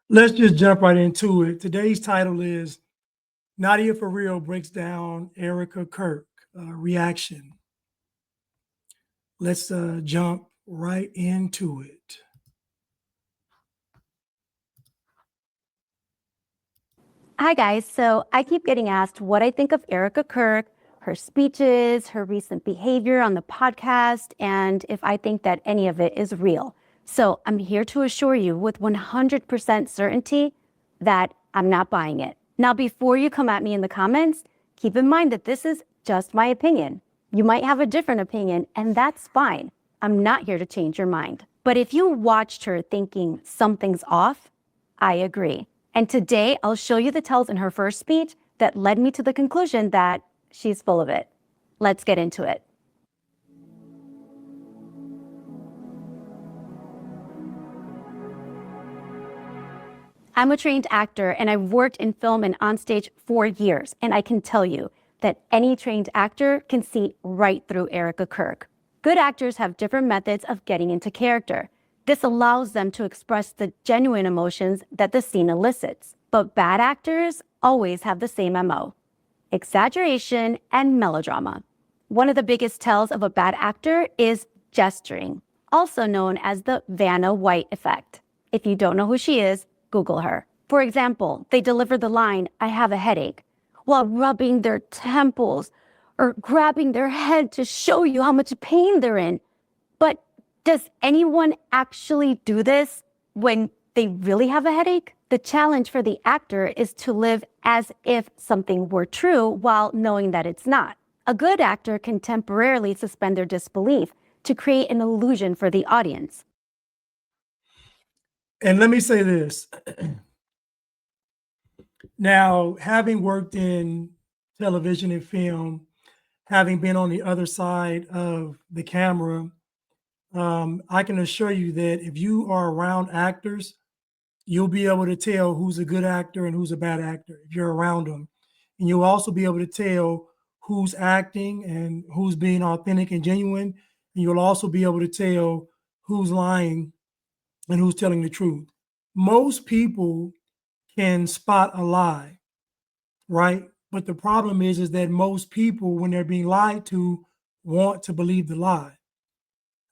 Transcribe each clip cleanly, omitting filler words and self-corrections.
Let's just jump right into it. Today's title is Nadia for Real breaks down Erika Kirk reaction. Let's jump right into it. Hi, guys. So I keep getting asked what I think of Erika Kirk, her speeches, her recent behavior on the podcast, and if I think that any of it is real. So I'm here to assure you with 100% certainty that I'm not buying it. Now, before you come at me in the comments, keep in mind that this is just my opinion. You might have a different opinion, and that's fine. I'm not here to change your mind. But if you watched her thinking something's off, I agree. And today I'll show you the tells in her first speech that led me to the conclusion that she's full of it. Let's get into it. I'm a trained actor and I've worked in film and on stage for years. And I can tell you that any trained actor can see right through Erika Kirk. Good actors have different methods of getting into character. This allows them to express the genuine emotions that the scene elicits. But bad actors always have the same MO: exaggeration and melodrama. One of the biggest tells of a bad actor is gesturing, also known as the Vanna White effect. If you don't know who she is, Google her. For example, they deliver the line, "I have a headache," while rubbing their temples or grabbing their head to show you how much pain they're in. But does anyone actually do this when they really have a headache? The challenge for the actor is to live as if something were true while knowing that it's not. A good actor can temporarily suspend their disbelief to create an illusion for the audience. And let me say this. Now, having worked in television and film, having been on the other side of the camera, I can assure you that if you are around actors, you'll be able to tell who's a good actor and who's a bad actor if you're around them. And you'll also be able to tell who's acting and who's being authentic and genuine. And you'll also be able to tell who's lying and who's telling the truth. Most people can spot a lie, right? But the problem is that most people, when they're being lied to, want to believe the lie.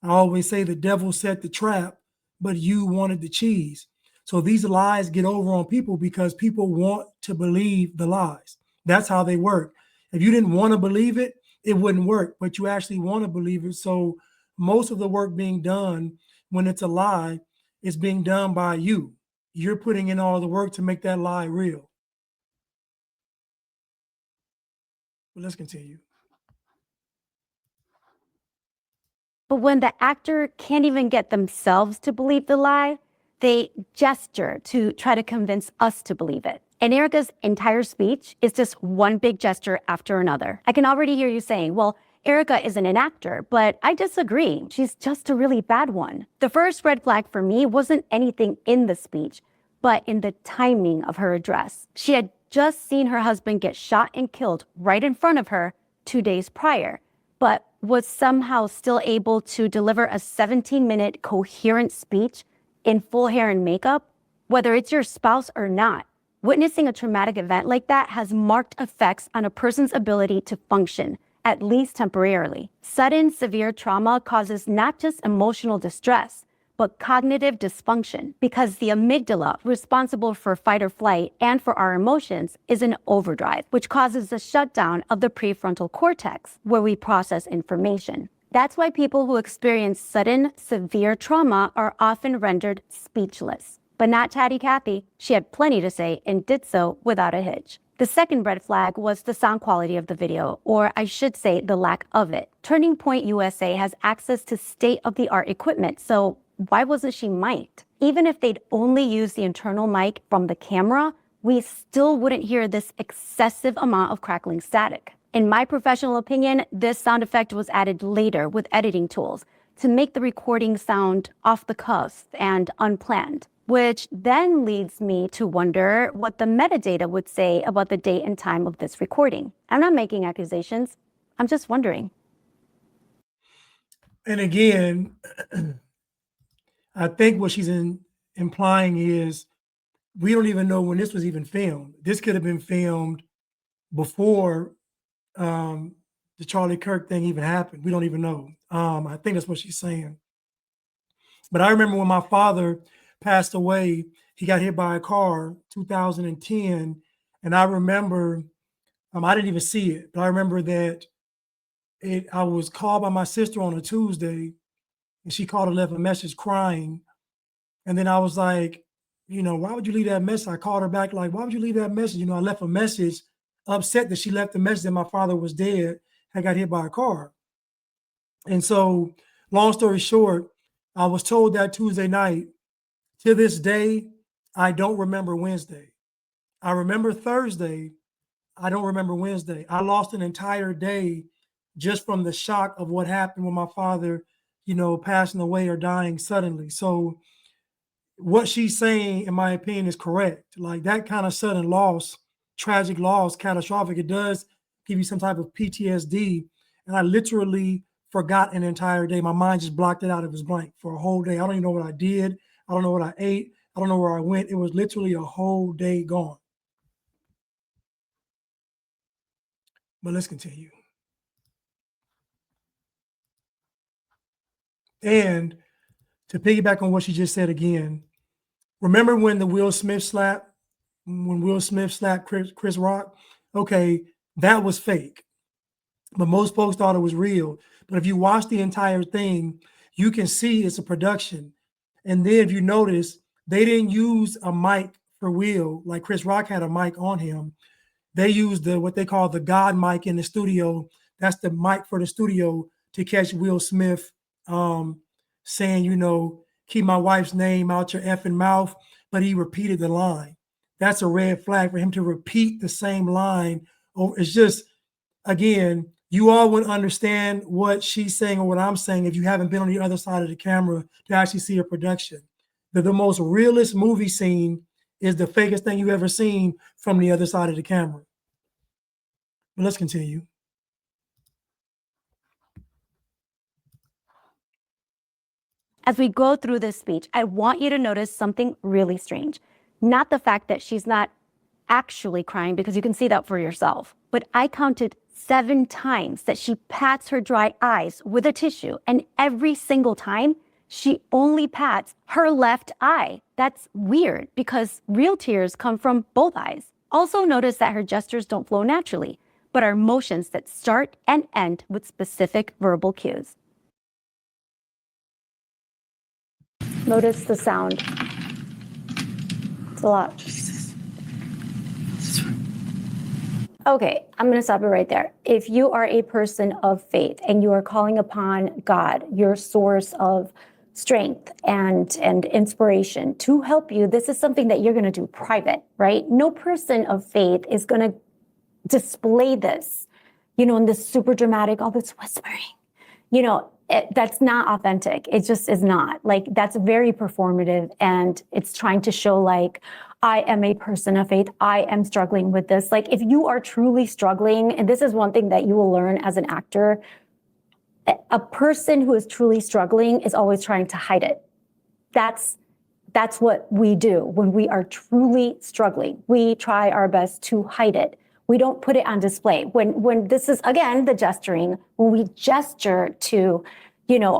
I always say the devil set the trap, but you wanted the cheese. So these lies get over on people because people want to believe the lies. That's how they work. If you didn't want to believe it, it wouldn't work, but you actually want to believe it. So most of the work being done when it's a lie is being done by you. You're putting in all the work to make that lie real. But let's continue. But when the actor can't even get themselves to believe the lie, they gesture to try to convince us to believe it. And Erika's entire speech is just one big gesture after another. I can already hear you saying, well, Erika isn't an actor, but I disagree. She's just a really bad one. The first red flag for me wasn't anything in the speech, but in the timing of her address. She had just seen her husband get shot and killed right in front of her 2 days prior, but was somehow still able to deliver a 17-minute coherent speech in full hair and makeup, whether it's your spouse or not. Witnessing a traumatic event like that has marked effects on a person's ability to function, at least temporarily. Sudden, severe trauma causes not just emotional distress, but cognitive dysfunction, because the amygdala, responsible for fight or flight and for our emotions, is in overdrive, which causes a shutdown of the prefrontal cortex, where we process information. That's why people who experience sudden, severe trauma are often rendered speechless. But not Chatty Cathy. She had plenty to say and did so without a hitch. The second red flag was the sound quality of the video, or I should say the lack of it. Turning Point USA has access to state-of-the-art equipment, so why wasn't she mic'd? Even if they'd only used the internal mic from the camera, we still wouldn't hear this excessive amount of crackling static. In my professional opinion, this sound effect was added later with editing tools to make the recording sound off the cuff and unplanned, which then leads me to wonder what the metadata would say about the date and time of this recording. I'm not making accusations. I'm just wondering. And again, I think what she's implying is we don't even know when this was even filmed. This could have been filmed before the Charlie Kirk thing even happened. We don't even know. I think that's what she's saying. But I remember when my father passed away, he got hit by a car, 2010, and I remember I didn't even see it, but I remember that I was called by my sister on a Tuesday, and she called and left a message crying. And then I was like, why would you leave that message? I called her back like, why would you leave that message? I left a message upset that she left the message that my father was dead, had got hit by a car. And so, long story short, I was told that Tuesday night. To this day, I don't remember Wednesday. I remember Thursday. I don't remember Wednesday. I lost an entire day just from the shock of what happened when my father, passing away or dying suddenly. So what she's saying, in my opinion, is correct. Like that kind of sudden loss, tragic loss, catastrophic, it does give you some type of PTSD. And I literally forgot an entire day. My mind just blocked it out. It was blank for a whole day. I don't even know what I did. I don't know what I ate. I don't know where I went. It was literally a whole day gone. But let's continue. And to piggyback on what she just said again, remember when Will Smith slapped Chris Rock? Okay, that was fake. But most folks thought it was real. But if you watch the entire thing, you can see it's a production. And then if you notice, they didn't use a mic for Will, like Chris Rock had a mic on him. They used what they call the God mic in the studio. That's the mic for the studio to catch Will Smith saying, keep my wife's name out your effing mouth. But he repeated the line. That's a red flag for him to repeat the same line. It's just, again, you all would understand what she's saying or what I'm saying if you haven't been on the other side of the camera to actually see a production. The most realist movie scene is the fakest thing you've ever seen from the other side of the camera. But let's continue. As we go through this speech, I want you to notice something really strange. Not the fact that she's not actually crying, because you can see that for yourself, but I counted 7 times that she pats her dry eyes with a tissue, and every single time she only pats her left eye. That's weird because real tears come from both eyes. Also notice that her gestures don't flow naturally, but are motions that start and end with specific verbal cues. Notice the sound. It's a lot. Okay, I'm going to stop it right there. If you are a person of faith and you are calling upon God, your source of strength and inspiration to help you, this is something that you're going to do private, right? No person of faith is going to display this, in this super dramatic, all this whispering, that's not authentic. It just is not. Like, that's very performative, and it's trying to show like, I am a person of faith. I am struggling with this. Like, if you are truly struggling, and this is one thing that you will learn as an actor, a person who is truly struggling is always trying to hide it. That's what we do when we are truly struggling. We try our best to hide it. We don't put it on display. When this is, again, the gesturing, when we gesture to,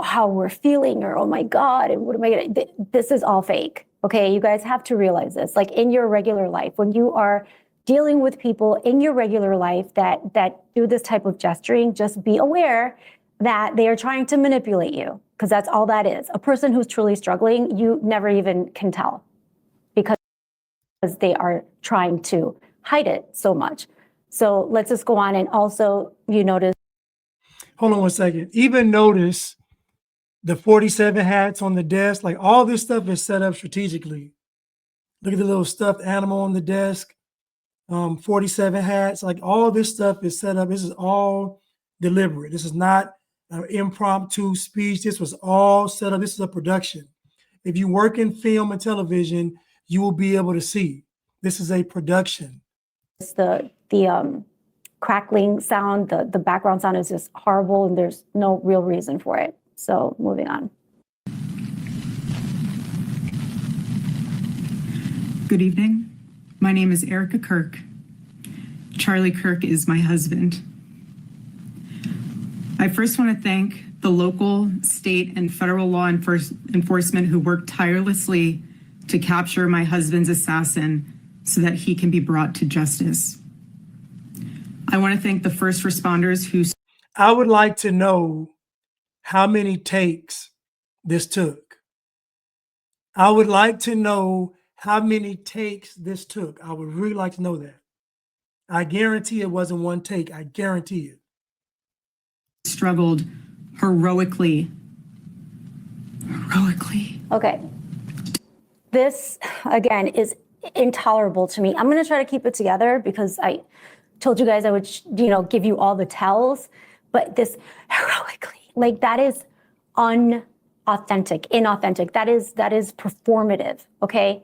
how we're feeling, or, oh my God, and what am I gonna, this is all fake. Okay, you guys have to realize this. Like, in your regular life, when you are dealing with people in your regular life that do this type of gesturing, just be aware that they are trying to manipulate you, because that's all that is. A person who's truly struggling, you never even can tell, because they are trying to hide it so much. So let's just go on. And also, you notice. Hold on one second. Even notice the 47 hats on the desk. Like, all this stuff is set up strategically. Look at the little stuffed animal on the desk. 47 hats. Like, all this stuff is set up. This is all deliberate. This is not an impromptu speech. This was all set up. This is a production. If you work in film and television, you will be able to see this is a production. The crackling sound, the background sound is just horrible, and there's no real reason for it. So moving on. Good evening. My name is Erika Kirk. Charlie Kirk is my husband. I first want to thank the local, state, and federal law enforcement who worked tirelessly to capture my husband's assassin so that he can be brought to justice. I want to thank the first responders who... I would like to know how many takes this took. I would like to know how many takes this took. I would really like to know that. I guarantee it wasn't one take. I guarantee it. Struggled heroically. Okay. This, again, is intolerable to me. I'm going to try to keep it together because I told you guys I would, give you all the tells, but this heroically, like that is inauthentic. That is performative. Okay.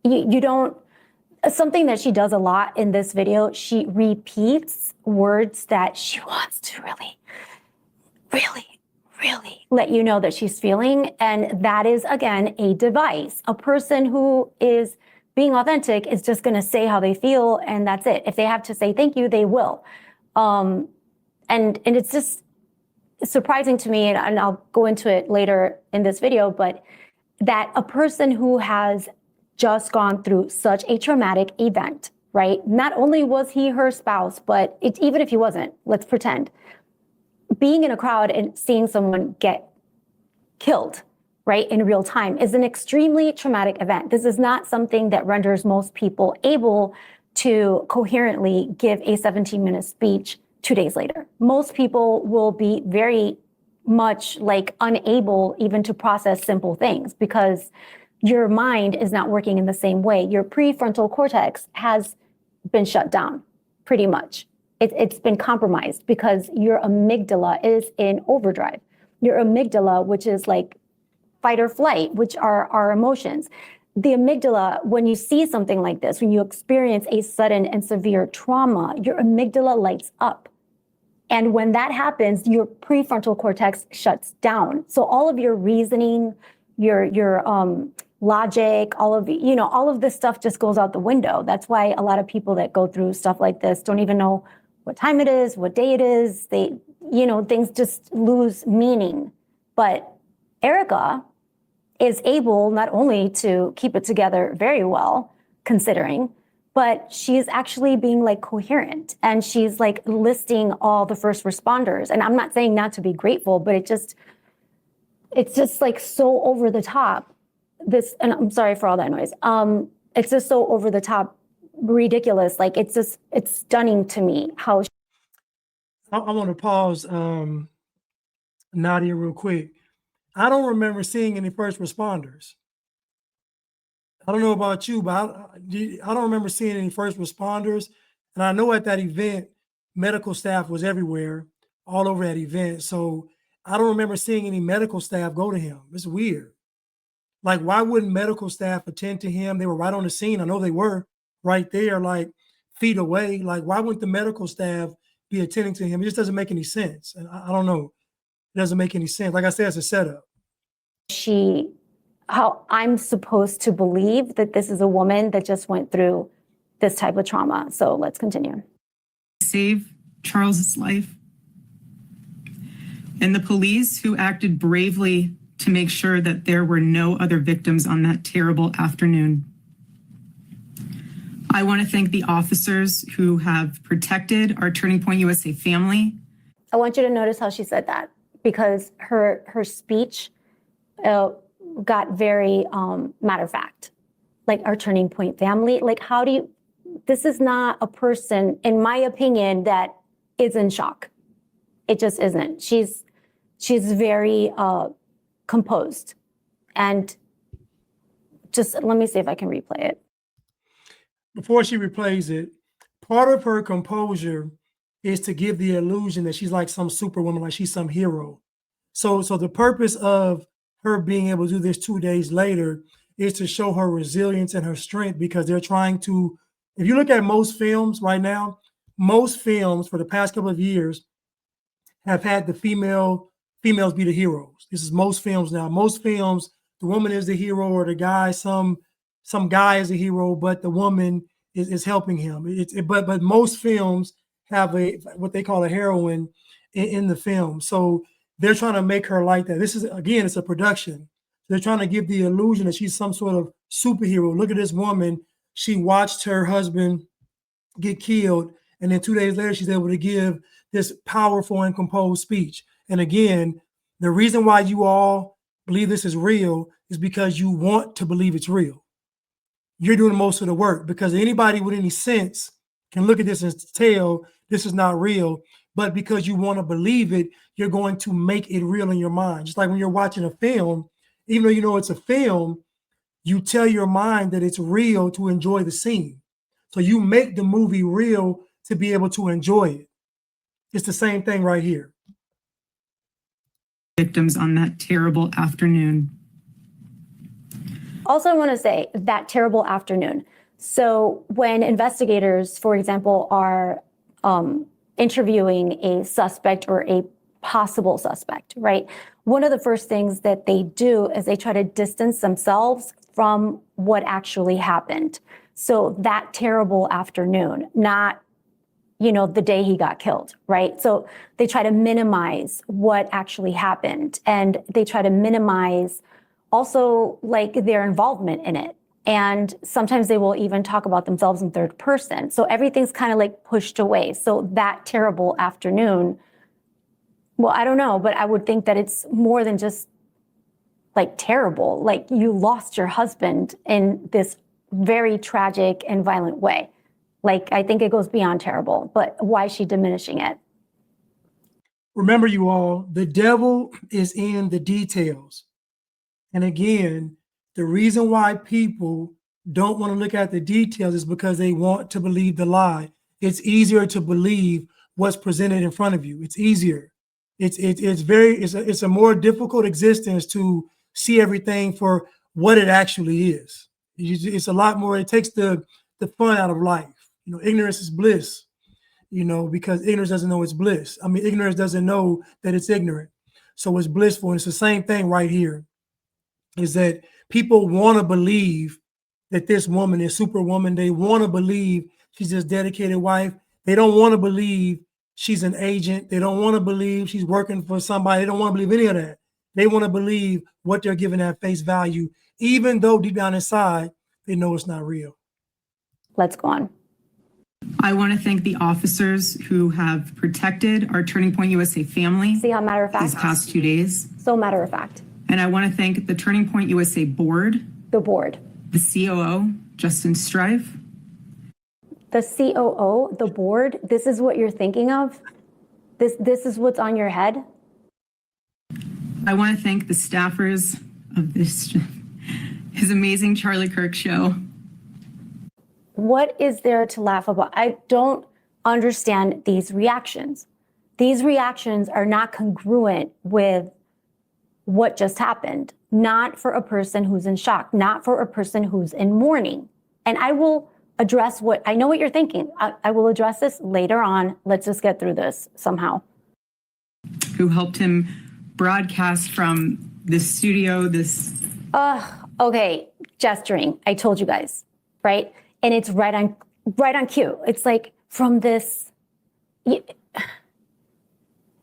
You don't, something that she does a lot in this video, she repeats words that she wants to really let you know that she's feeling. And that is, again, a device. A person who is being authentic is just going to say how they feel, and that's it. If they have to say thank you, they will. And it's just surprising to me, and I'll go into it later in this video, but that a person who has just gone through such a traumatic event, right? Not only was he her spouse, but even if he wasn't, let's pretend, being in a crowd and seeing someone get killed, right, in real time is an extremely traumatic event. This is not something that renders most people able to coherently give a 17-minute speech 2 days later. Most people will be very much like unable even to process simple things because your mind is not working in the same way. Your prefrontal cortex has been shut down pretty much. It's been compromised because your amygdala is in overdrive. Your amygdala, which is like fight or flight, which are our emotions. The amygdala, when you see something like this, when you experience a sudden and severe trauma, your amygdala lights up. And when that happens, your prefrontal cortex shuts down. So all of your reasoning, your logic, all of this stuff just goes out the window. That's why a lot of people that go through stuff like this don't even know what time it is, what day it is. Things just lose meaning. But Erika is able not only to keep it together very well, considering, but she's actually being like coherent and she's like listing all the first responders. And I'm not saying not to be grateful, but it's just like so over the top. And I'm sorry for all that noise. It's just so over the top, ridiculous. Like it's stunning to me how. I want to pause, Nadia, real quick. I don't remember seeing any first responders. I don't know about you, but I don't remember seeing any first responders. And I know at that event, medical staff was everywhere, all over that event. So I don't remember seeing any medical staff go to him. It's weird. Like, why wouldn't medical staff attend to him? They were right on the scene. I know they were right there, like feet away. Like, why wouldn't the medical staff be attending to him? It just doesn't make any sense. And I don't know. It doesn't make any sense. Like I said, it's a setup. How I'm supposed to believe that this is a woman that just went through this type of trauma. So let's continue. Save Charles's life. And the police who acted bravely to make sure that there were no other victims on that terrible afternoon. I want to thank the officers who have protected our Turning Point USA family. I want you to notice how she said that because her speech got very matter of fact, like our Turning Point family. Like, this is not a person, in my opinion, that is in shock. It just isn't. She's very composed. And just let me see if I can replay it. Before she replays it, part of her composure is to give the illusion that she's like some superwoman, like she's some hero. So the purpose of her being able to do this 2 days later is to show her resilience and her strength, because they're trying to, if you look at most films right now, most films for the past couple of years have had the females be the heroes. This is most films now. Most films, the woman is the hero or the guy, some some guy is a hero, but the woman is helping him. But most films have what they call a heroine in the film. So they're trying to make her like that. This is, again, it's a production. They're trying to give the illusion that she's some sort of superhero. Look at this woman. She watched her husband get killed, and then 2 days later, she's able to give this powerful and composed speech. And again, the reason why you all believe this is real is because you want to believe it's real. You're doing most of the work, because anybody with any sense can look at this and tell this is not real. But because you want to believe it, you're going to make it real in your mind. Just like when you're watching a film, even though you know it's a film, you tell your mind that it's real to enjoy the scene. So you make the movie real to be able to enjoy it. It's the same thing right here. Victims on that terrible afternoon. Also, I want to say that terrible afternoon. So when investigators, for example, are interviewing a suspect or a possible suspect, right? One of the first things that they do is they try to distance themselves from what actually happened. So that terrible afternoon, not, the day he got killed, right? So they try to minimize what actually happened, and they try to minimize also like their involvement in it. And sometimes they will even talk about themselves in third person. So everything's kind of like pushed away. So that terrible afternoon, well, I don't know, but I would think that it's more than just like terrible. Like, you lost your husband in this very tragic and violent way. Like, I think it goes beyond terrible, but why is she diminishing it? Remember, you all, the devil is in the details. And again, the reason why people don't want to look at the details is because they want to believe the lie. It's easier to believe what's presented in front of you. It's easier. It's a more difficult existence to see everything for what it actually is. It's a lot more. It takes the fun out of life. Ignorance is bliss. Because ignorance doesn't know it's bliss. I mean, ignorance doesn't know that it's ignorant. So it's blissful. And it's the same thing right here. Is that people want to believe that this woman is superwoman. They want to believe she's this dedicated wife. They don't want to believe she's an agent. They don't want to believe she's working for somebody. They don't want to believe any of that. They want to believe what they're giving at face value, even though deep down inside, they know it's not real. Let's go on. I want to thank the officers who have protected our Turning Point USA family. See how matter of fact? These past 2 days. So matter of fact. And I want to thank the Turning Point USA board. The board. The COO, Justin Strive. The COO, the board, this is what you're thinking of? This is what's on your head? I want to thank the staffers of his amazing Charlie Kirk show. What is there to laugh about? I don't understand these reactions. These reactions are not congruent with what just happened. Not for a person who's in shock, not for a person who's in mourning. And I will address I know what you're thinking. I will address this later on. Let's just get through this somehow. Who helped him broadcast from this studio, okay, gesturing. I told you guys, right? And it's right on cue. It's like from this,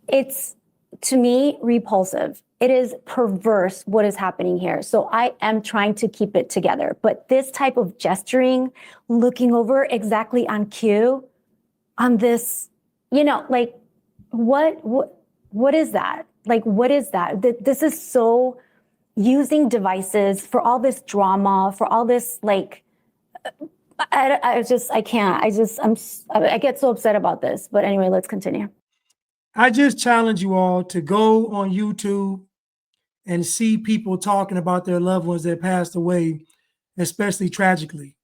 it's, to me, repulsive. It is perverse what is happening here. So I am trying to keep it together. But this type of gesturing, looking over exactly on cue, on this, like, what is that? Like, what is that? This is so using devices for all this drama, for all this, like, I get so upset about this. But anyway, let's continue. I just challenge you all to go on YouTube and see people talking about their loved ones that passed away, especially tragically.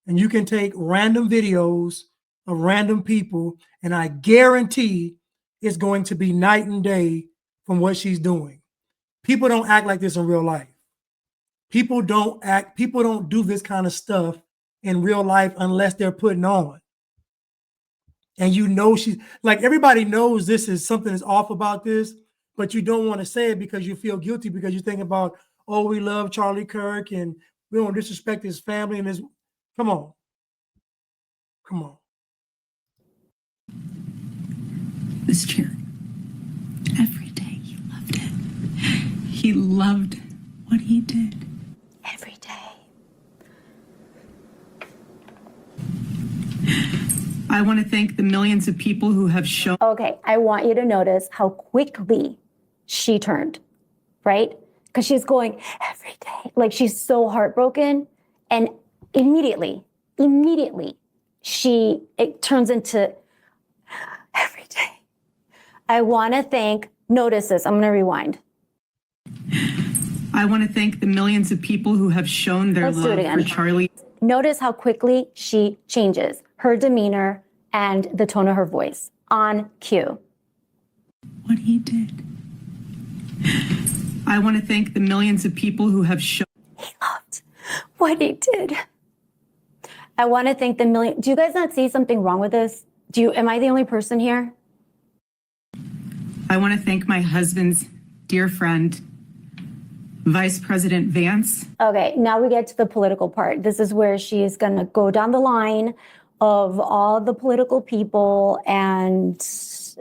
And you can take random videos of random people, and I guarantee it's going to be night and day from what she's doing. People don't act like this in real life. People don't do this kind of stuff in real life unless they're putting on. And she's like, everybody knows this is something that's off about this, but you don't want to say it because you feel guilty, because you think about, oh, we love Charlie Kirk and We don't disrespect his family and his. Come on. Come on. This chair. Every day he loved it. He loved what he did. Every day. I want to thank the millions of people who have shown. Okay, I want you to notice how quickly she turned, right? Because she's going every day. Like she's so heartbroken. And immediately, it turns into every day. I want to thank, notice this, I'm going to rewind. I want to thank the millions of people who have shown their Let's do it love again. for Charlie. Notice how quickly she changes her demeanor and the tone of her voice on cue. What he did. I want to thank the millions of people who have shown. He loved what he did. I want to thank the million. Do you guys not see something wrong with this? Am I the only person here? I want to thank my husband's dear friend, Vice President Vance. Okay, now we get to the political part. This is where she's going to go down the line of all the political people and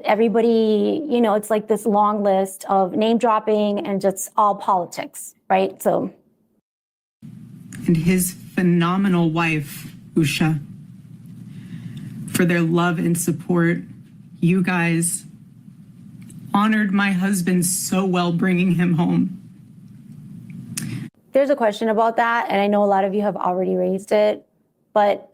everybody, it's like this long list of name dropping and just all politics, right? So. And his phenomenal wife, Usha, for their love and support. You guys honored my husband so well, bringing him home. There's a question about that, and I know a lot of you have already raised it, but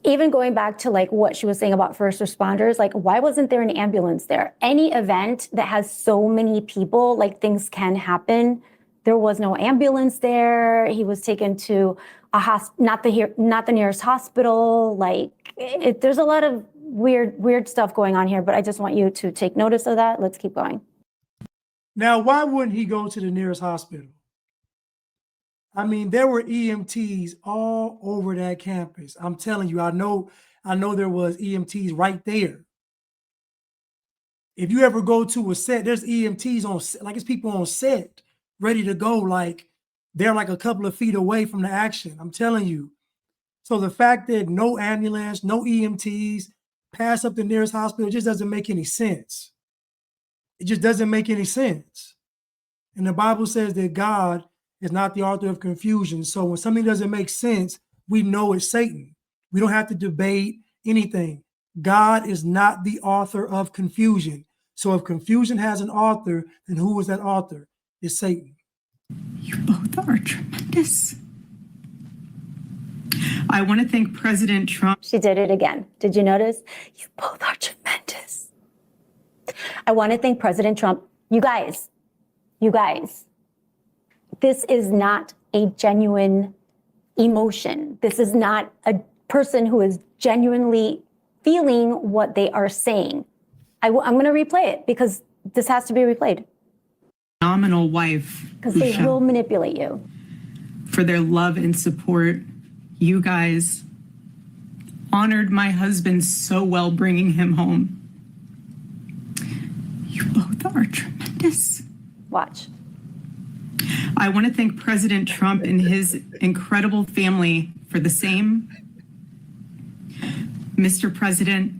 even going back to like what she was saying about first responders, like why wasn't there an ambulance there? Any event that has so many people, like things can happen. There was no ambulance there. He was taken to not the nearest hospital. Like there's a lot of weird stuff going on here, but I just want you to take notice of that. Let's keep going. Now, why wouldn't he go to the nearest hospital? I mean, there were EMTs all over that campus. I'm telling you, I know there was EMTs right there. If you ever go to a set, there's EMTs on set, like it's people on set ready to go. Like they're like a couple of feet away from the action. I'm telling you. So the fact that no ambulance, no EMTs pass up the nearest hospital just doesn't make any sense. It just doesn't make any sense. And the Bible says that God is not the author of confusion. So when something doesn't make sense, we know it's Satan. We don't have to debate anything. God is not the author of confusion. So if confusion has an author, then who is that author? It's Satan. You both are tremendous. I want to thank President Trump. She did it again. Did you notice? You both are tremendous. I want to thank President Trump. You guys, this is not a genuine emotion. This is not a person who is genuinely feeling what they are saying. I'm going to replay it because this has to be replayed. Phenomenal wife. Because they will manipulate you. For their love and support. You guys honored my husband so well, bringing him home. You both are tremendous. Watch. I want to thank President Trump and his incredible family for the same. Mr. President,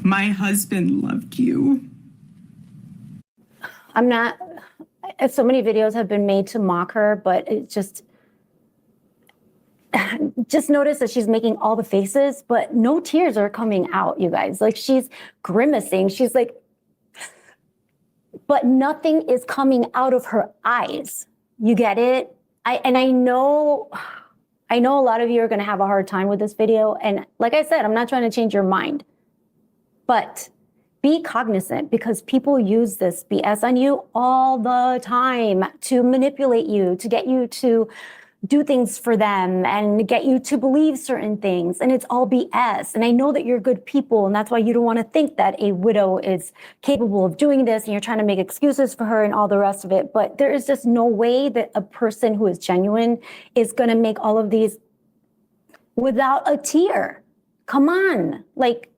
my husband loved you. So many videos have been made to mock her, but it just notice that she's making all the faces, but no tears are coming out, you guys. Like she's grimacing. She's like, but nothing is coming out of her eyes. You get it? I know a lot of you are going to have a hard time with this video. And like I said, I'm not trying to change your mind, but be cognizant because people use this BS on you all the time to manipulate you, to get you to do things for them and get you to believe certain things. And it's all BS. And I know that you're good people. And that's why you don't want to think that a widow is capable of doing this and you're trying to make excuses for her and all the rest of it. But there is just no way that a person who is genuine is going to make all of these without a tear. Come on. Like,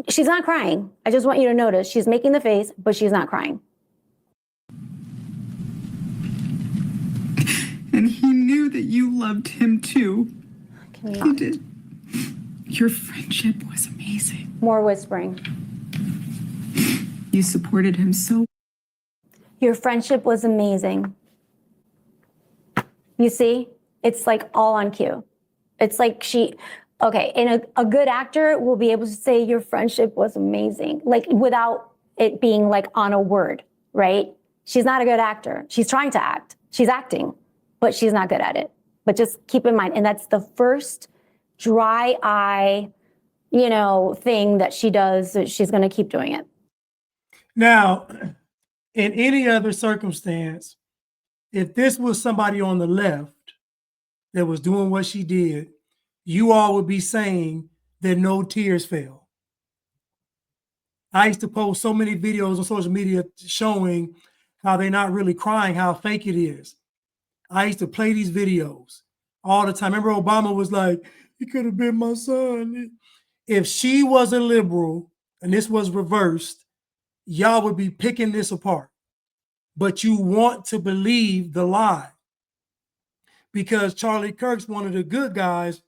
she's not crying. I just want you to notice she's making the face, but she's not crying. that you loved him too. Can you You not? did. Your friendship was amazing. More whispering. You supported him so. Your friendship was amazing. You see, it's like all on cue. It's like okay, and a good actor will be able to say your friendship was amazing, like without it being like on a word, right? She's not a good actor. She's trying to act. She's acting, but she's not good at it. But just keep in mind, and that's the first dry eye, thing that she does. She's going to keep doing it. Now, in any other circumstance, if this was somebody on the left that was doing what she did, you all would be saying that no tears fell. I used to post so many videos on social media showing how they're not really crying, how fake it is. I used to play these videos all the time. Remember Obama was like, he could have been my son. If she was a liberal and this was reversed, y'all would be picking this apart. But you want to believe the lie. Because Charlie Kirk's one of the good guys,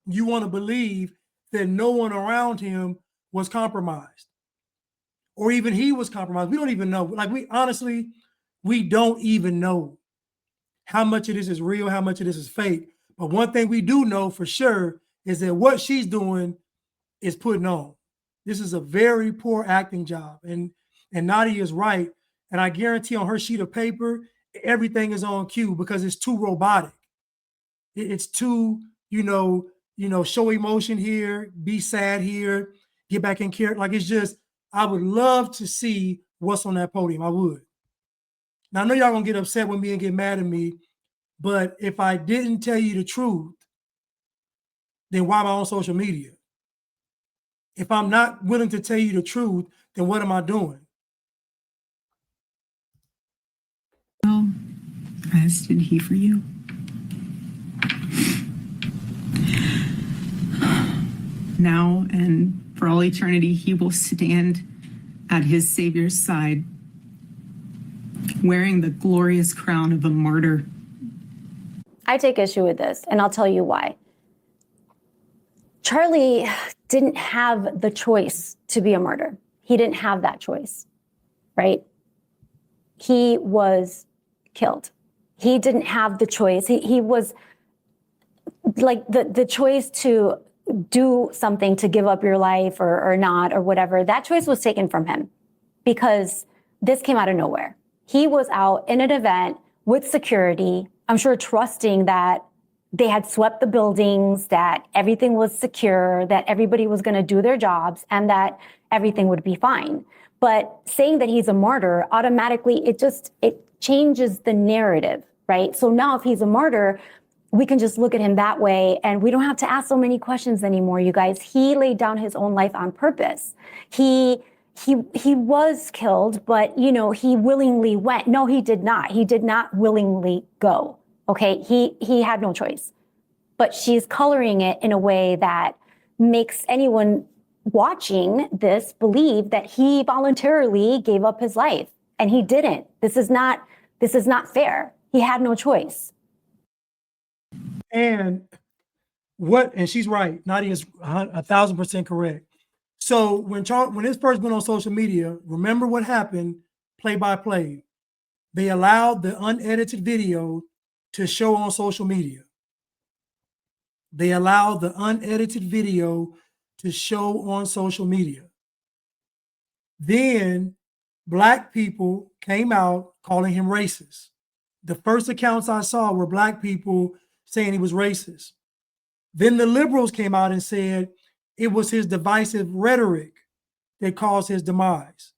you want to believe that no one around him was compromised. Or even he was compromised. We don't even know. Like, we don't even know how much of this is real, how much of this is fake. But one thing we do know for sure is that what she's doing is putting on. This is a very poor acting job. And Nadia is right. And I guarantee on her sheet of paper, everything is on cue because it's too robotic. It's too, show emotion here, be sad here, get back in character. Like, it's just, I would love to see what's on that podium. I would. Now, I know y'all gonna get upset with me and get mad at me, but if I didn't tell you the truth, then why am I on social media? If I'm not willing to tell you the truth, then what am I doing? Well, as did he for you. Now and for all eternity, he will stand at his Savior's side, wearing the glorious crown of a martyr. I take issue with this, and I'll tell you why. Charlie didn't have the choice to be a martyr. He didn't have that choice, right? He was killed. He didn't have the choice. He was like the choice to do something, to give up your life or not, or whatever. That choice was taken from him because this came out of nowhere. He was out in an event with security, I'm sure trusting that they had swept the buildings, that everything was secure, that everybody was going to do their jobs, and that everything would be fine. But saying that he's a martyr, automatically, it changes the narrative, right? So now if he's a martyr, we can just look at him that way, and we don't have to ask so many questions anymore, you guys. He laid down his own life on purpose. He was killed, but he willingly went. No, he did not. He did not willingly go. Okay, he had no choice. But she's coloring it in a way that makes anyone watching this believe that he voluntarily gave up his life, and he didn't. This is not fair. He had no choice. And she's right. Nadia's 1,000% correct. So when this first went on social media, remember what happened play by play. They allowed the unedited video to show on social media. They allowed the unedited video to show on social media. Then Black people came out calling him racist. The first accounts I saw were Black people saying he was racist. Then the liberals came out and said it was his divisive rhetoric that caused his demise.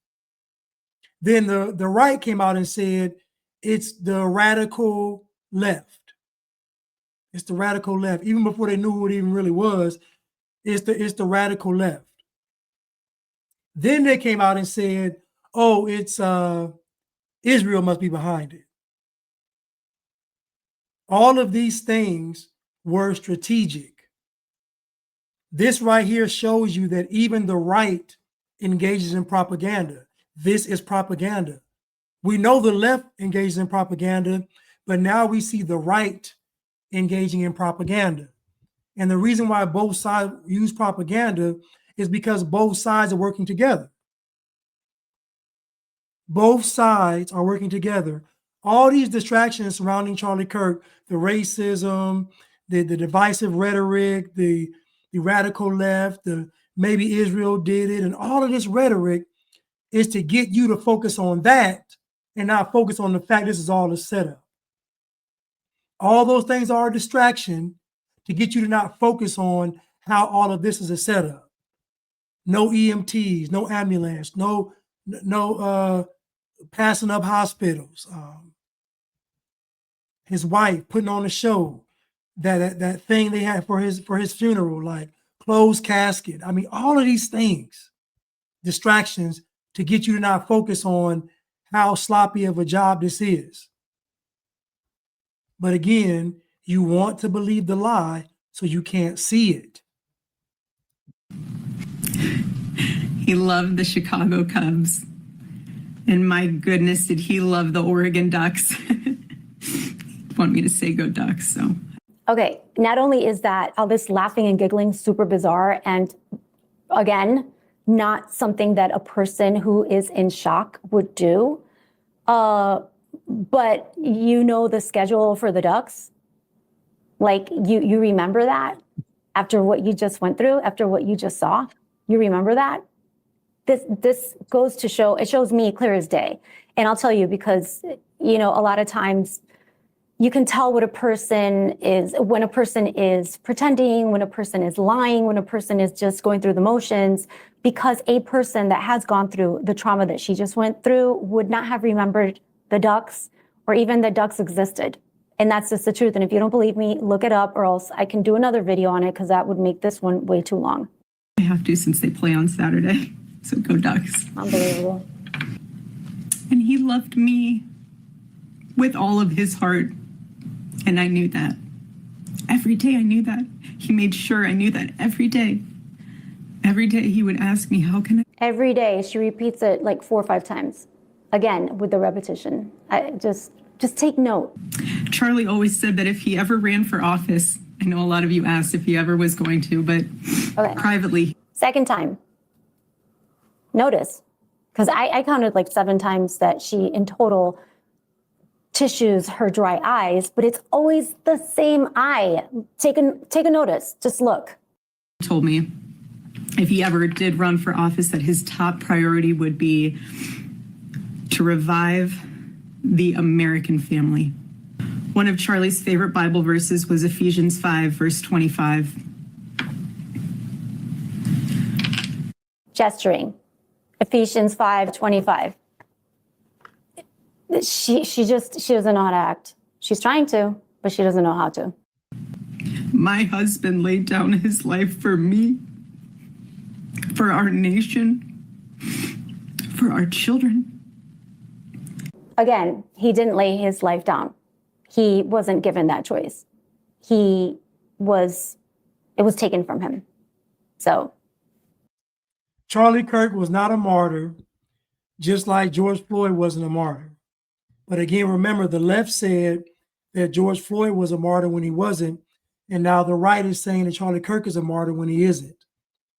Then the right came out and said it's the radical left. It's the radical left. Even before they knew who it even really was, it's the radical left. Then they came out and said, oh, it's Israel must be behind it. All of these things were strategic. This right here shows you that even the right engages in propaganda. This is propaganda. We know the left engages in propaganda, but now we see the right engaging in propaganda. And the reason why both sides use propaganda is because both sides are working together. Both sides are working together. All these distractions surrounding Charlie Kirk, the racism, the divisive rhetoric, the radical left, the maybe Israel did it, and all of this rhetoric is to get you to focus on that and not focus on the fact this is all a setup. All those things are a distraction to get you to not focus on how all of this is a setup. No EMTs, no ambulance, no passing up hospitals. His wife putting on a show, that thing they had for his funeral, like closed casket. I mean, all of these things, distractions to get you to not focus on how sloppy of a job this is. But again, you want to believe the lie, so you can't see it. He loved the Chicago Cubs. And my goodness, did he love the Oregon Ducks. Want me to say go Ducks, so. Okay, not only is that all this laughing and giggling super bizarre, and again, not something that a person who is in shock would do, but you know the schedule for the Ducks? Like, you remember that after what you just went through, after what you just saw? You remember that? This goes to show, it shows me clear as day. And I'll tell you, because, you know, a lot of times you can tell what a person is, when a person is pretending, when a person is lying, when a person is just going through the motions, because a person that has gone through the trauma that she just went through would not have remembered the Ducks or even the Ducks existed. And that's just the truth. And if you don't believe me, look it up, or else I can do another video on it, because that would make this one way too long. I have to, since they play on Saturday. So go Ducks. Unbelievable. And he loved me with all of his heart. And I knew that. Every day I knew that. He made sure I knew that every day. Every day he would ask me, how can I? Every day she repeats it like 4 or 5 times. Again, with the repetition. Just take note. Charlie always said that if he ever ran for office, I know a lot of you asked if he ever was going to, but okay. Privately. Second time. Notice, because I counted like 7 times that she in total tissues her dry eyes, but it's always the same eye. Take a notice, just look. He told me if he ever did run for office that his top priority would be to revive the American family. One of Charlie's favorite Bible verses was Ephesians 5, verse 25. Gesturing. Ephesians 5:25. She doesn't know how to act. She's trying to, but she doesn't know how to. My husband laid down his life for me, for our nation, for our children. Again, he didn't lay his life down. He wasn't given that choice. It was taken from him. So. Charlie Kirk was not a martyr, just like George Floyd wasn't a martyr. But again, remember, the left said that George Floyd was a martyr when he wasn't, and now the right is saying that Charlie Kirk is a martyr when he isn't.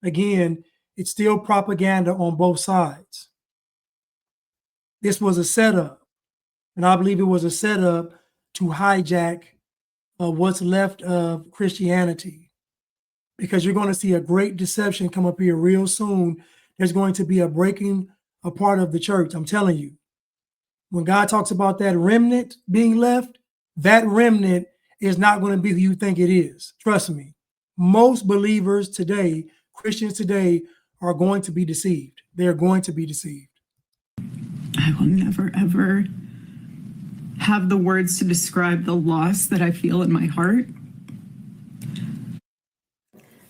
Again, it's still propaganda on both sides. This was a setup, and I believe it was a setup to hijack what's left of Christianity. Because you're going to see a great deception come up here real soon. There's going to be a breaking apart of the church. I'm telling you. When God talks about that remnant being left, that remnant is not going to be who you think it is. Trust me. Most believers today, Christians today, are going to be deceived. They're going to be deceived. I will never, ever have the words to describe the loss that I feel in my heart.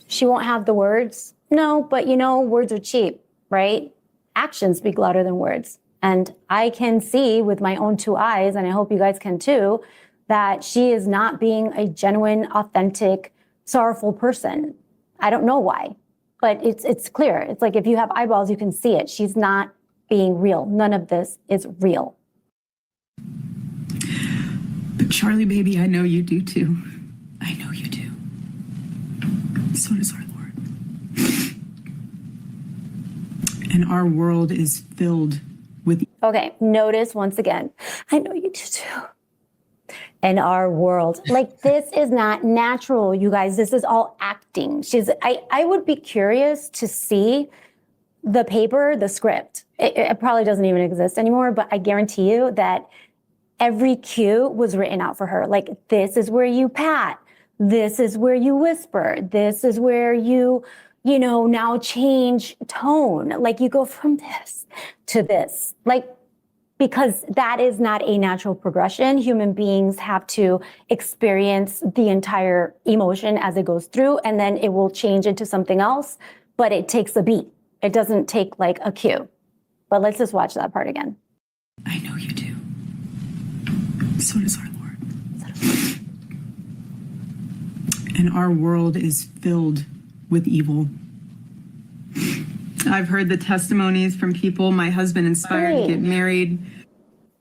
She won't have the words. No, but you know, words are cheap, right? Actions speak louder than words. And I can see with my own 2 eyes, and I hope you guys can too, that she is not being a genuine, authentic, sorrowful person. I don't know why, but it's clear. It's like if you have eyeballs, you can see it. She's not being real. None of this is real. But Charlie, baby, I know you do too. I know you do. So does our Lord. And our world is filled with. Okay, notice once again, I know you do too. And our world, like this is not natural, you guys. This is all acting. I would be curious to see the paper, the script. It probably doesn't even exist anymore, but I guarantee you that every cue was written out for her. Like, this is where you pat. This is where you whisper. This is where you now change tone. Like, you go from this to this. Like, because that is not a natural progression. Human beings have to experience the entire emotion as it goes through, and then it will change into something else, but it takes a beat. It doesn't take like a cue. But let's just watch that part again. I know you do. So does our Lord. And our world is filled with evil. I've heard the testimonies from people my husband inspired to get married.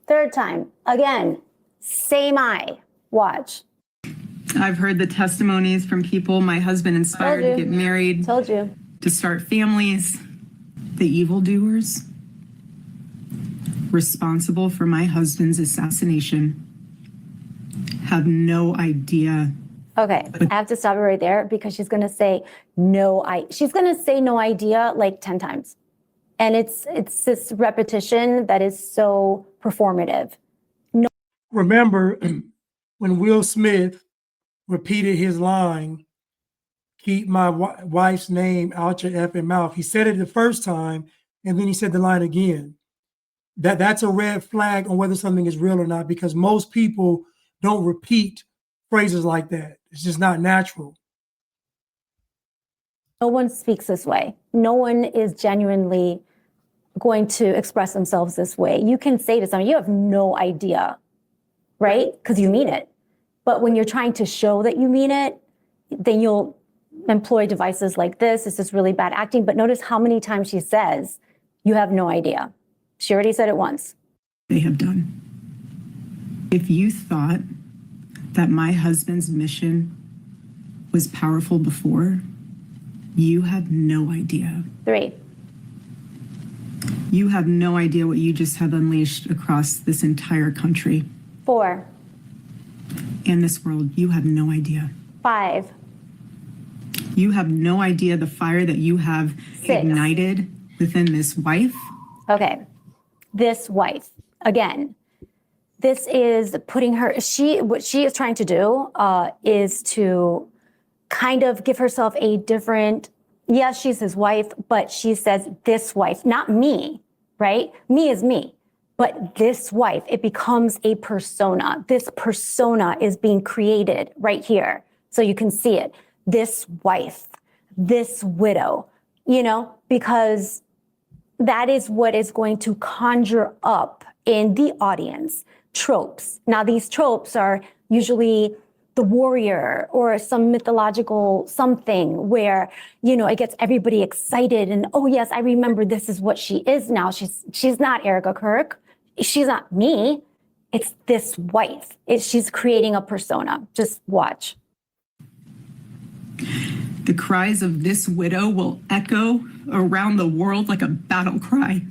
Third time. Again, same eye. Watch. I've heard the testimonies from people my husband inspired to get married. Told you. To start families. The evildoers responsible for my husband's assassination have no idea. Okay, I have to stop it right there because she's going to say she's going to say no idea like 10 times. And it's this repetition that is so performative. Remember when Will Smith repeated his line, "Keep my wife's name out your effing mouth." He said it the first time, and then he said the line again. That's a red flag on whether something is real or not, because most people don't repeat phrases like that. It's just not natural. No one speaks this way. No one is genuinely going to express themselves this way. You can say to someone, you have no idea, right? Because you mean it. But when you're trying to show that you mean it, then you'll employ devices like this. This is really bad acting. But notice how many times she says, you have no idea. She already said it once. They have done. If you thought that my husband's mission was powerful before, you have no idea. 3. You have no idea what you just have unleashed across this entire country. 4. And this world. You have no idea. 5. You have no idea the fire that you have 6. ignited within this wife. Okay. This wife, again, this is putting her, what she is trying to do is to kind of give herself a different, yes, she's his wife, but she says this wife, not me, right? Me is me, but this wife, it becomes a persona. This persona is being created right here. So you can see it. This wife, this widow, because that is what is going to conjure up in the audience tropes. Now, these tropes are usually the warrior or some mythological something where, it gets everybody excited and, oh yes, I remember this is what she is now. She's not Erika Kirk. She's not me. It's this wife. She's creating a persona. Just watch. The cries of this widow will echo around the world like a battle cry.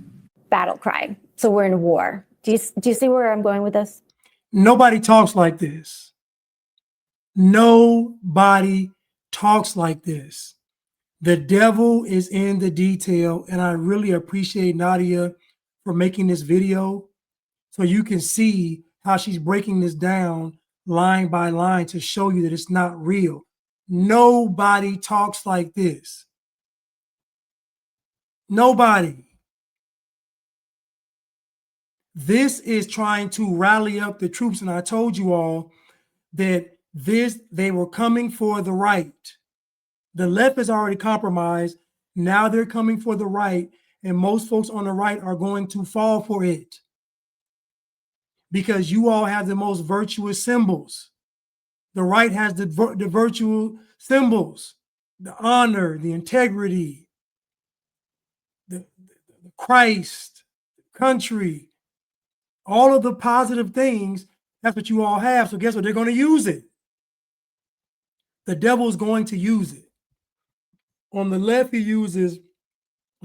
Battle cry. So we're in war. Do you see where I'm going with this? Nobody talks like this. Nobody talks like this. The devil is in the detail, and I really appreciate Nadia for making this video so you can see how she's breaking this down line by line to show you that it's not real. Nobody talks like this. Nobody. This is trying to rally up the troops, and I told you all that they were coming for the right. The left is already compromised. Now they're coming for the right, and most folks on the right are going to fall for it because you all have the most virtuous symbols. The right has the virtual symbols, the honor, the integrity, the Christ, country, all of the positive things. That's what you all have. So guess what? They're going to use it. the devil's going to use it. On the left, he uses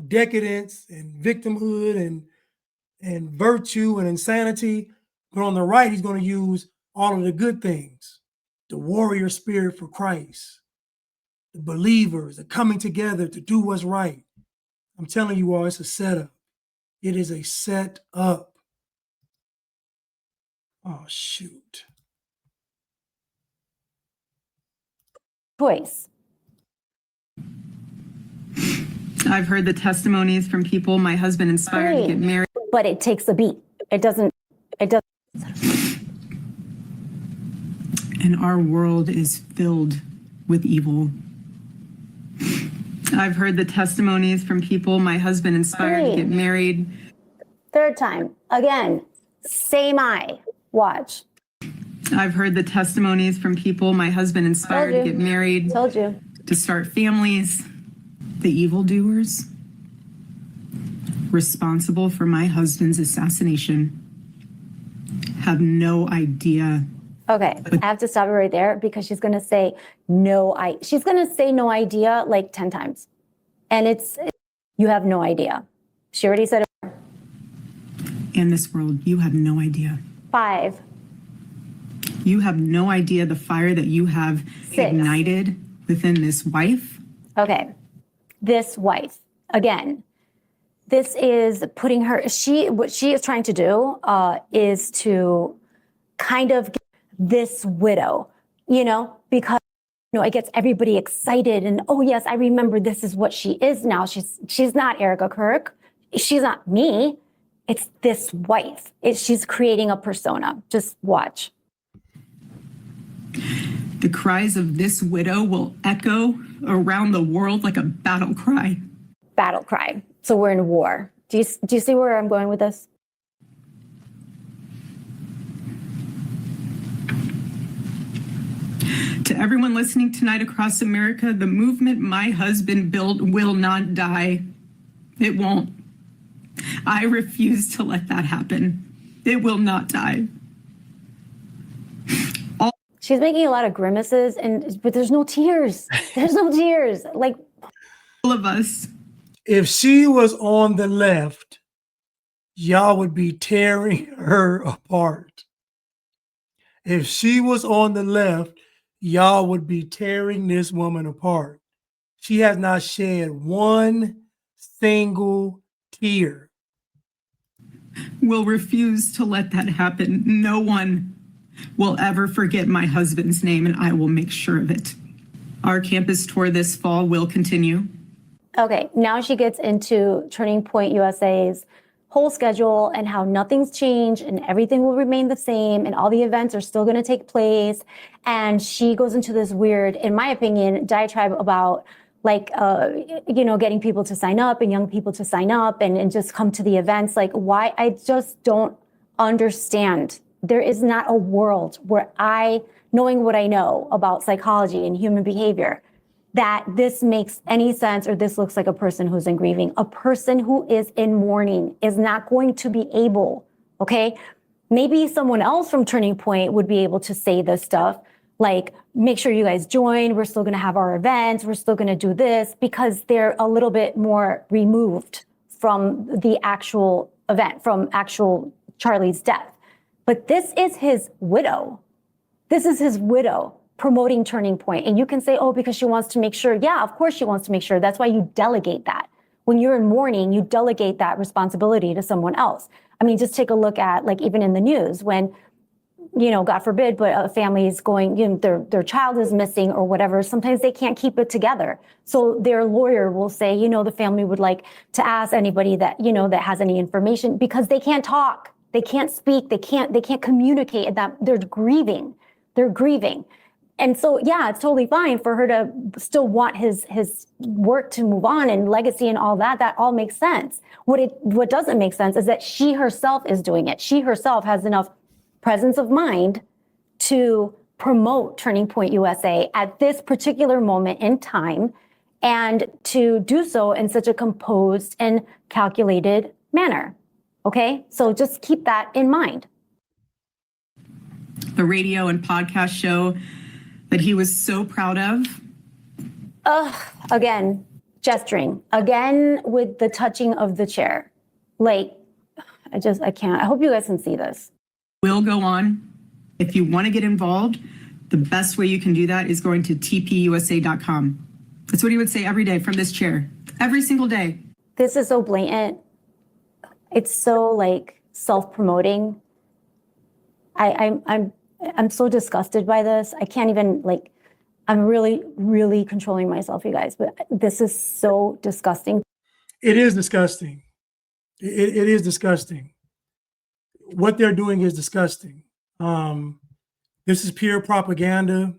decadence and victimhood and virtue and insanity. But on the right, he's going to use all of the good things, the warrior spirit for Christ, the believers, the coming together to do what's right. I'm telling you all, it's a setup. It is a setup. Oh, shoot. Choice. I've heard the testimonies from people my husband inspired to get married. But it takes a beat. It doesn't. And our world is filled with evil. I've heard the testimonies from people my husband inspired to get married. Third time. Again, same eye. Watch. I've heard the testimonies from people my husband inspired to get married. Told you. To start families. The evildoers responsible for my husband's assassination have no idea. Okay, I have to stop it right there because she's going to say she's going to say no idea like 10 times. And you have no idea. She already said it. In this world, you have no idea. 5. You have no idea the fire that you have 6. ignited within this wife. Okay, this wife, again, this is putting her, what she is trying to do is to kind of get this widow, because, it gets everybody excited and, oh yes, I remember this is what she is now. She's not Erika Kirk. She's not me. It's this wife. She's creating a persona. Just watch. The cries of this widow will echo around the world like a battle cry. Battle cry. So we're in war. Do you see where I'm going with this? To everyone listening tonight across America, the movement my husband built will not die. It won't. I refuse to let that happen. It will not die. She's making a lot of grimaces, but there's no tears. There's no tears. Like all of us. If she was on the left, y'all would be tearing her apart. If she was on the left, y'all would be tearing this woman apart. She has not shed one single tear. Will refuse to let that happen. No one will ever forget my husband's name, and I will make sure of it. Our campus tour this fall will continue. Okay, now she gets into Turning Point USA's whole schedule and how nothing's changed and everything will remain the same and all the events are still going to take place. And she goes into this weird, in my opinion, diatribe about getting people to sign up and young people to sign up and just come to the events. Like, why? I just don't understand. There is not a world where knowing what I know about psychology and human behavior, that this makes any sense or this looks like a person who's in grieving. A person who is in mourning is not going to be able, okay? Maybe someone else from Turning Point would be able to say this stuff, like, make sure you guys join, we're still gonna have our events, we're still gonna do this, because they're a little bit more removed from the actual event, from actual Charlie's death. But this is his widow. This is his widow promoting Turning Point. And you can say, oh, because she wants to make sure. Yeah, of course she wants to make sure. That's why you delegate that. When you're in mourning, you delegate that responsibility to someone else. I mean, just take a look at, like, even in the news when, God forbid, but a family is going, their child is missing or whatever. Sometimes they can't keep it together. So their lawyer will say, the family would like to ask anybody that, that has any information, because they can't talk. They can't speak. They can't communicate that they're grieving. They're grieving. And so, yeah, it's totally fine for her to still want his work to move on and legacy and all that. That all makes sense. What doesn't make sense is that she herself is doing it. She herself has enough presence of mind to promote Turning Point USA at this particular moment in time, and to do so in such a composed and calculated manner. Okay, so just keep that in mind. The radio and podcast show that he was so proud of. Again, gesturing. Again with the touching of the chair. Like, I can't. I hope you guys can see this. Will go on. If you want to get involved, the best way you can do that is going to tpusa.com. That's what he would say every day from this chair, every single day. This is so blatant. It's so like self-promoting. I'm so disgusted by this. I can't even like, I'm really, really controlling myself, you guys, but this is so disgusting. It is disgusting. It is disgusting. What they're doing is disgusting. This is pure propaganda.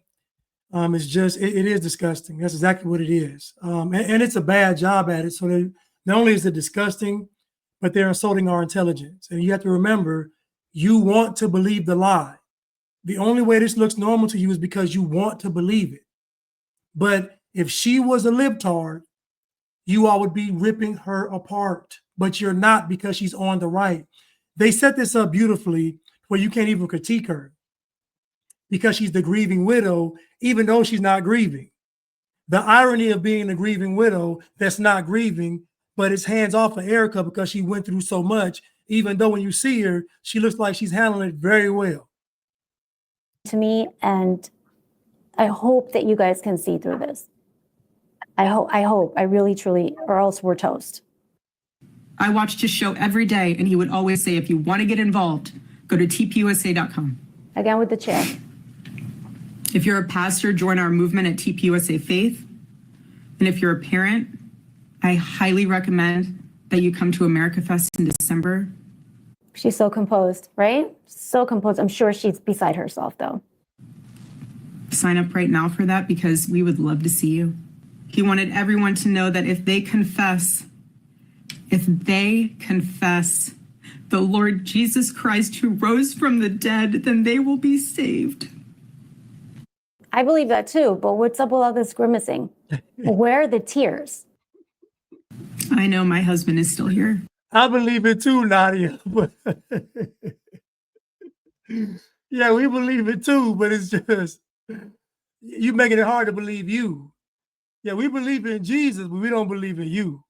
It's just, it is disgusting. That's exactly what it is. And it's a bad job at it. So not only is it disgusting, but they're insulting our intelligence. And you have to remember, you want to believe the lie. The only way this looks normal to you is because you want to believe it. But if she was a libtard, you all would be ripping her apart. But you're not, because she's on the right. They set this up beautifully where you can't even critique her because she's the grieving widow, even though she's not grieving. The irony of being a grieving widow that's not grieving, but it's hands off of Erika because she went through so much, even though when you see her, she looks like she's handling it very well. To me, and I hope that you guys can see through this. I hope, I really, truly, or else we're toast. I watched his show every day, and he would always say, if you want to get involved, go to tpusa.com. Again with the chair. If you're a pastor, join our movement at TPUSA Faith. And if you're a parent, I highly recommend that you come to America Fest in December. She's so composed, right? So composed. I'm sure she's beside herself, though. Sign up right now for that because we would love to see you. He wanted everyone to know that if they confess the Lord Jesus Christ who rose from the dead, then they will be saved. I believe that too, but what's up with all this grimacing? Where are the tears? I know my husband is still here. I believe it too, Nadia. Yeah, we believe it too, but it's just, you making it hard to believe you. Yeah, we believe in Jesus, but we don't believe in you.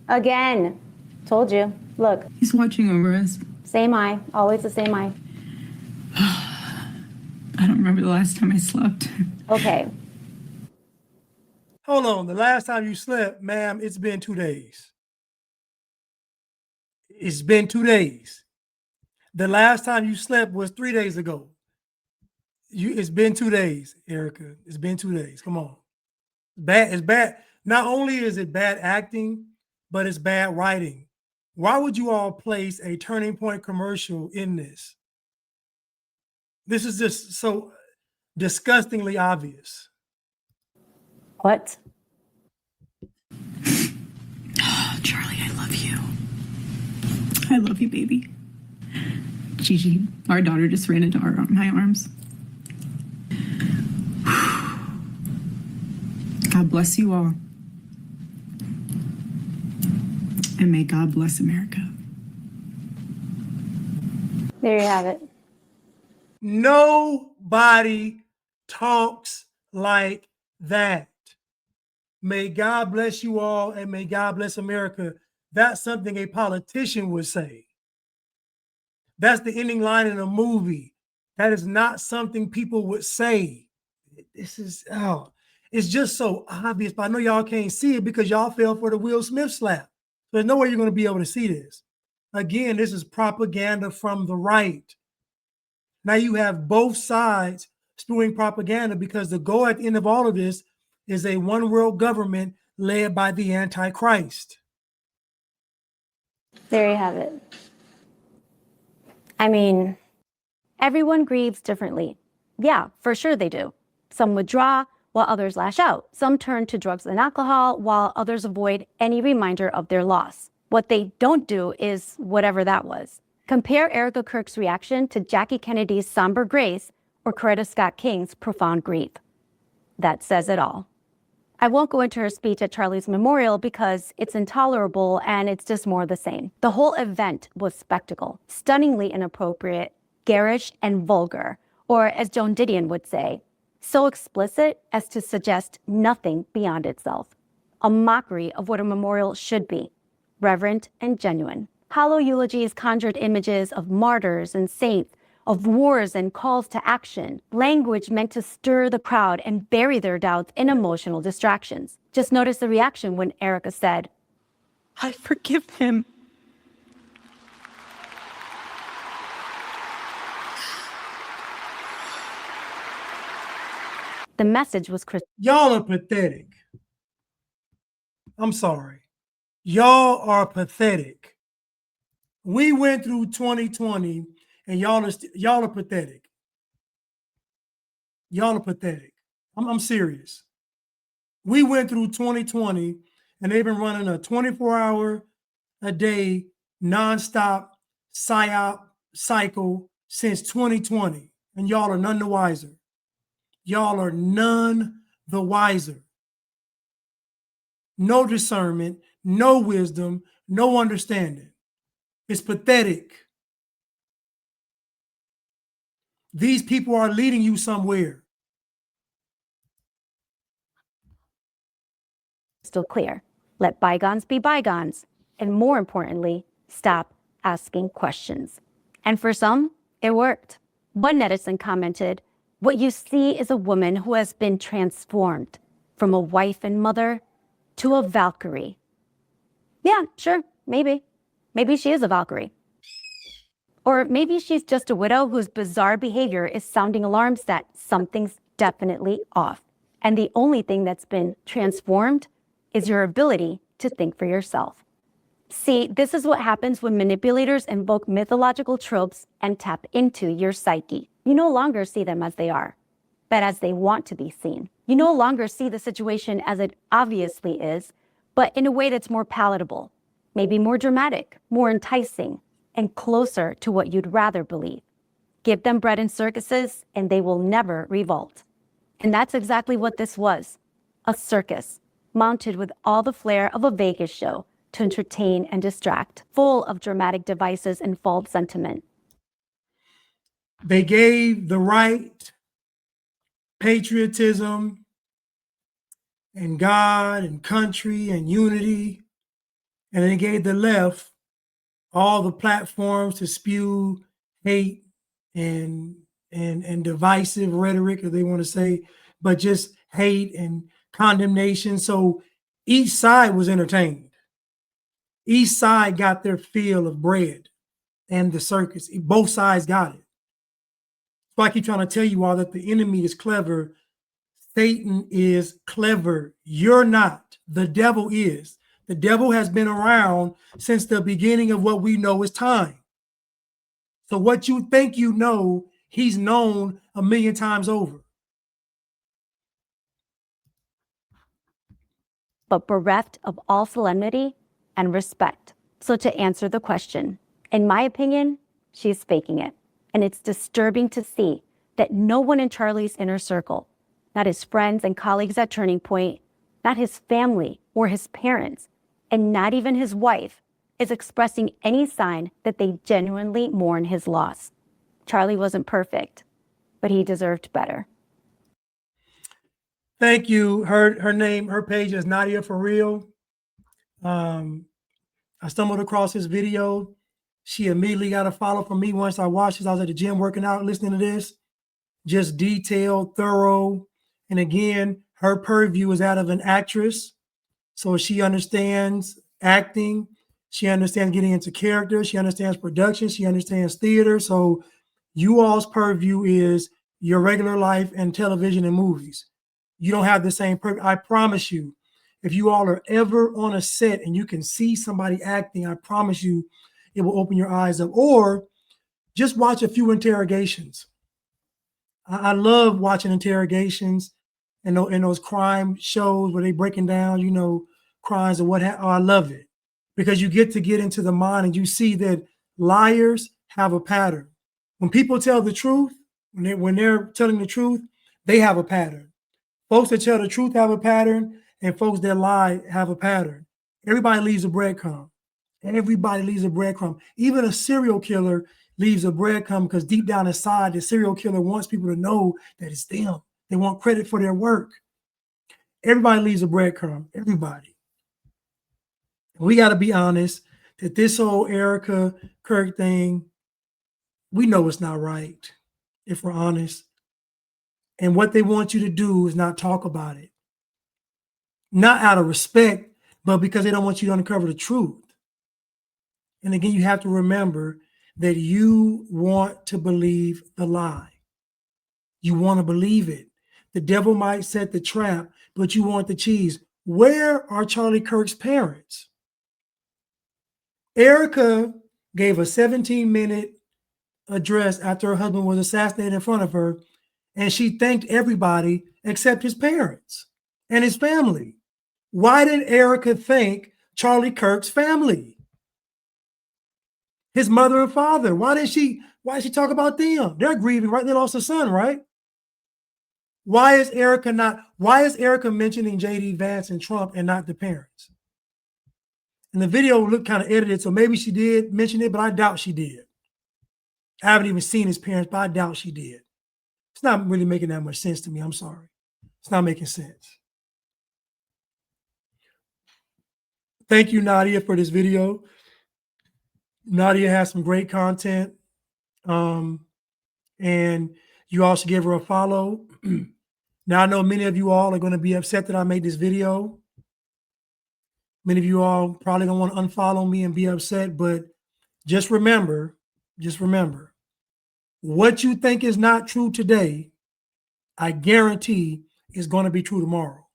Again, told you. Look. He's watching over us. Same eye, always the same eye. I don't remember the last time I slept. Okay. Hold on, the last time you slept, ma'am, it's been 2 days. It's been 2 days. The last time you slept was 3 days ago. It's been 2 days, Erika. It's been 2 days. Come on. It's bad. Not only is it bad acting, but it's bad writing. Why would you all place a Turning Point commercial in this? This is just so disgustingly obvious. What? Oh, Charlie, I love you. I love you, baby. Gigi, our daughter, just ran into my arms. God bless you all. And may God bless America. There you have it. Nobody talks like that. May God bless you all and may God bless America. That's something a politician would say. That's the ending line in a movie. That is not something people would say. This is, it's just so obvious, but I know y'all can't see it because y'all fell for the Will Smith slap. There's no way you're going to be able to see this. Again, this is propaganda from the right. Now you have both sides spewing propaganda because the goal at the end of all of this is a one world government led by the Antichrist. There you have it. I mean, everyone grieves differently. Yeah, for sure they do. Some withdraw while others lash out. Some turn to drugs and alcohol while others avoid any reminder of their loss. What they don't do is whatever that was. Compare Erika Kirk's reaction to Jackie Kennedy's somber grace or Coretta Scott King's profound grief. That says it all. I won't go into her speech at Charlie's memorial because it's intolerable and it's just more of the same. The whole event was spectacle, stunningly inappropriate, garish, and vulgar, or as Joan Didion would say, so explicit as to suggest nothing beyond itself. A mockery of what a memorial should be, reverent and genuine. Hollow eulogies conjured images of martyrs and saints, of wars and calls to action, language meant to stir the crowd and bury their doubts in emotional distractions. Just notice the reaction when Erika said, I forgive him. the message was Y'all are pathetic. I'm sorry. Y'all are pathetic. We went through 2020 and y'all are pathetic. Y'all are pathetic. I'm serious. We went through 2020 and they've been running a 24-hour a day nonstop psyop cycle since 2020, and y'all are none the wiser. Y'all are none the wiser. No discernment, no wisdom, no understanding. It's pathetic. These people are leading you somewhere. still clear. Let bygones be bygones. And more importantly, stop asking questions. And for some, it worked. One netizen commented, "What you see is a woman who has been transformed from a wife and mother to a Valkyrie." Yeah, sure, maybe. Maybe she is a Valkyrie. Or maybe she's just a widow whose bizarre behavior is sounding alarms that something's definitely off. And the only thing that's been transformed is your ability to think for yourself. See, this is what happens when manipulators invoke mythological tropes and tap into your psyche. You no longer see them as they are, but as they want to be seen. You no longer see the situation as it obviously is, but in a way that's more palatable, maybe more dramatic, more enticing, and closer to what you'd rather believe. Give them bread and circuses, and they will never revolt. And that's exactly what this was, a circus, mounted with all the flair of a Vegas show to entertain and distract, full of dramatic devices and false sentiment. They gave the right patriotism and God and country and unity, and they gave the left all the platforms to spew hate and divisive rhetoric, as they want to say, but just hate and condemnation. So each side was entertained. Each side got their fill of bread and the circus. Both sides got it. So I keep trying to tell you all that the enemy is clever. Satan is clever. You're not. The devil is. The devil has been around since the beginning of what we know as time. So what you think you know, he's known a million times over. But bereft of all solemnity and respect. So to answer the question, in my opinion, she's faking it. And it's disturbing to see that no one in Charlie's inner circle, not his friends and colleagues at Turning Point, not his family or his parents, and not even his wife, is expressing any sign that they genuinely mourn his loss. Charlie wasn't perfect, but he deserved better. Thank you. Her page is Nadia For Real. I stumbled across this video. She immediately got a follow from me once I watched this. I was at the gym working out, listening to this. Just detailed, thorough. And again, her purview is that of an actress. So she understands acting. She understands getting into character. She understands production. She understands theater. So you all's purview is your regular life and television and movies. You don't have the same purview. I promise you, if you all are ever on a set and you can see somebody acting, I promise you it will open your eyes up. Or just watch a few interrogations. I love watching interrogations and those crime shows where they breaking down, crimes and I love it because you get to get into the mind and you see that liars have a pattern. When people tell the truth, when they're telling the truth, they have a pattern. Folks that tell the truth have a pattern, and folks that lie have a pattern. Everybody leaves a breadcrumb. Everybody leaves a breadcrumb. Even a serial killer leaves a breadcrumb because deep down inside, the serial killer wants people to know that it's them, They want credit for their work. Everybody leaves a breadcrumb. Everybody. We got to be honest that this whole Erika Kirk thing, we know it's not right, if we're honest. And what they want you to do is not talk about it. Not out of respect, but because they don't want you to uncover the truth. And again, you have to remember that you want to believe the lie. You want to believe it. The devil might set the trap, but you want the cheese. Where are Charlie Kirk's parents? Erika gave a 17-minute address after her husband was assassinated in front of her, and she thanked everybody except his parents and his family. Why didn't Erika thank Charlie Kirk's family? His mother and father. Why did she talk about them? They're grieving, right? They lost a son, right? Why is Erika mentioning JD Vance and Trump and not the parents? And the video looked kind of edited, so maybe she did mention it, but I doubt she did. I haven't even seen his parents, but I doubt she did. It's not really making that much sense to me. I'm sorry. It's not making sense. Thank you, Nadia, for this video. Nadia has some great content. And you all should give her a follow. Now, I know many of you all are going to be upset that I made this video. Many of you all probably don't want to unfollow me and be upset, but just remember, what you think is not true today, I guarantee is going to be true tomorrow.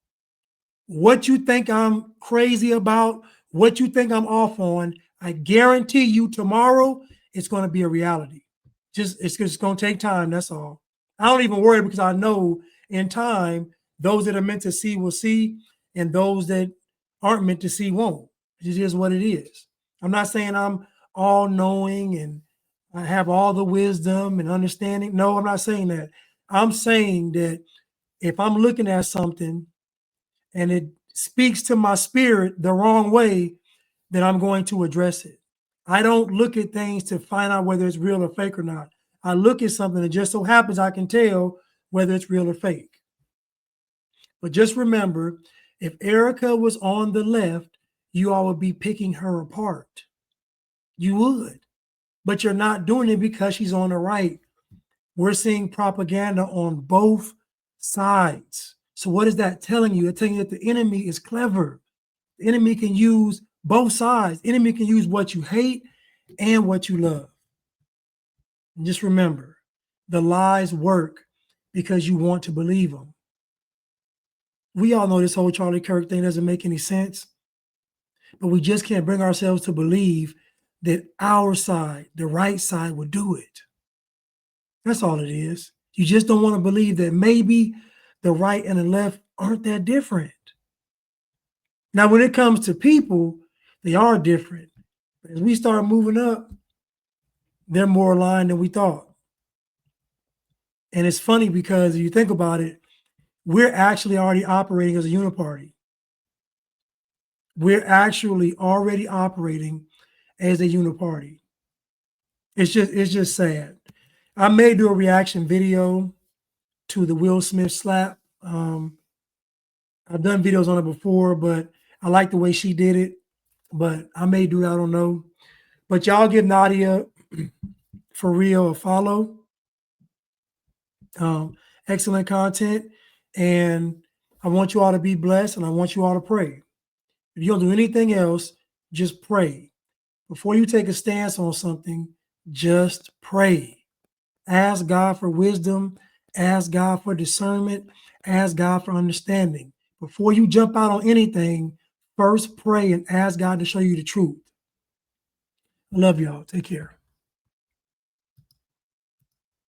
What you think I'm crazy about, what you think I'm off on, I guarantee you tomorrow it's going to be a reality. It's just going to take time, that's all. I don't even worry because I know in time, those that are meant to see will see, and those that aren't meant to see won't. It is what it is. I'm not saying I'm all-knowing and I have all the wisdom and understanding. No, I'm not saying that. I'm saying that if I'm looking at something and it speaks to my spirit the wrong way, then I'm going to address it. I don't look at things to find out whether it's real or fake or not. I look at something that just so happens I can tell whether it's real or fake. But just remember, if Erika was on the left, you all would be picking her apart. You would. But you're not doing it because she's on the right. We're seeing propaganda on both sides. So what is that telling you? It's telling you that the enemy is clever. The enemy can use both sides. The enemy can use what you hate and what you love. And just remember, the lies work because you want to believe them. We all know this whole Charlie Kirk thing doesn't make any sense, but we just can't bring ourselves to believe that our side, the right side, would do it. That's all it is. You just don't want to believe that maybe the right and the left aren't that different. Now, when it comes to people, they are different. But as we start moving up, they're more aligned than we thought. And it's funny because if you think about it, we're actually already operating as a uniparty. We're actually already operating as a uniparty. It's just sad. I may do a reaction video to the Will Smith slap. I've done videos on it before, but I like the way she did it. But I may do that, I don't know. But y'all give Nadia for real a follow. Excellent content. And I want you all to be blessed, and I want you all to pray. If you don't do anything else, just pray. Before you take a stance on something, just pray. Ask God for wisdom. Ask God for discernment. Ask God for understanding. Before you jump out on anything, first pray and ask God to show you the truth. I love y'all. Take care.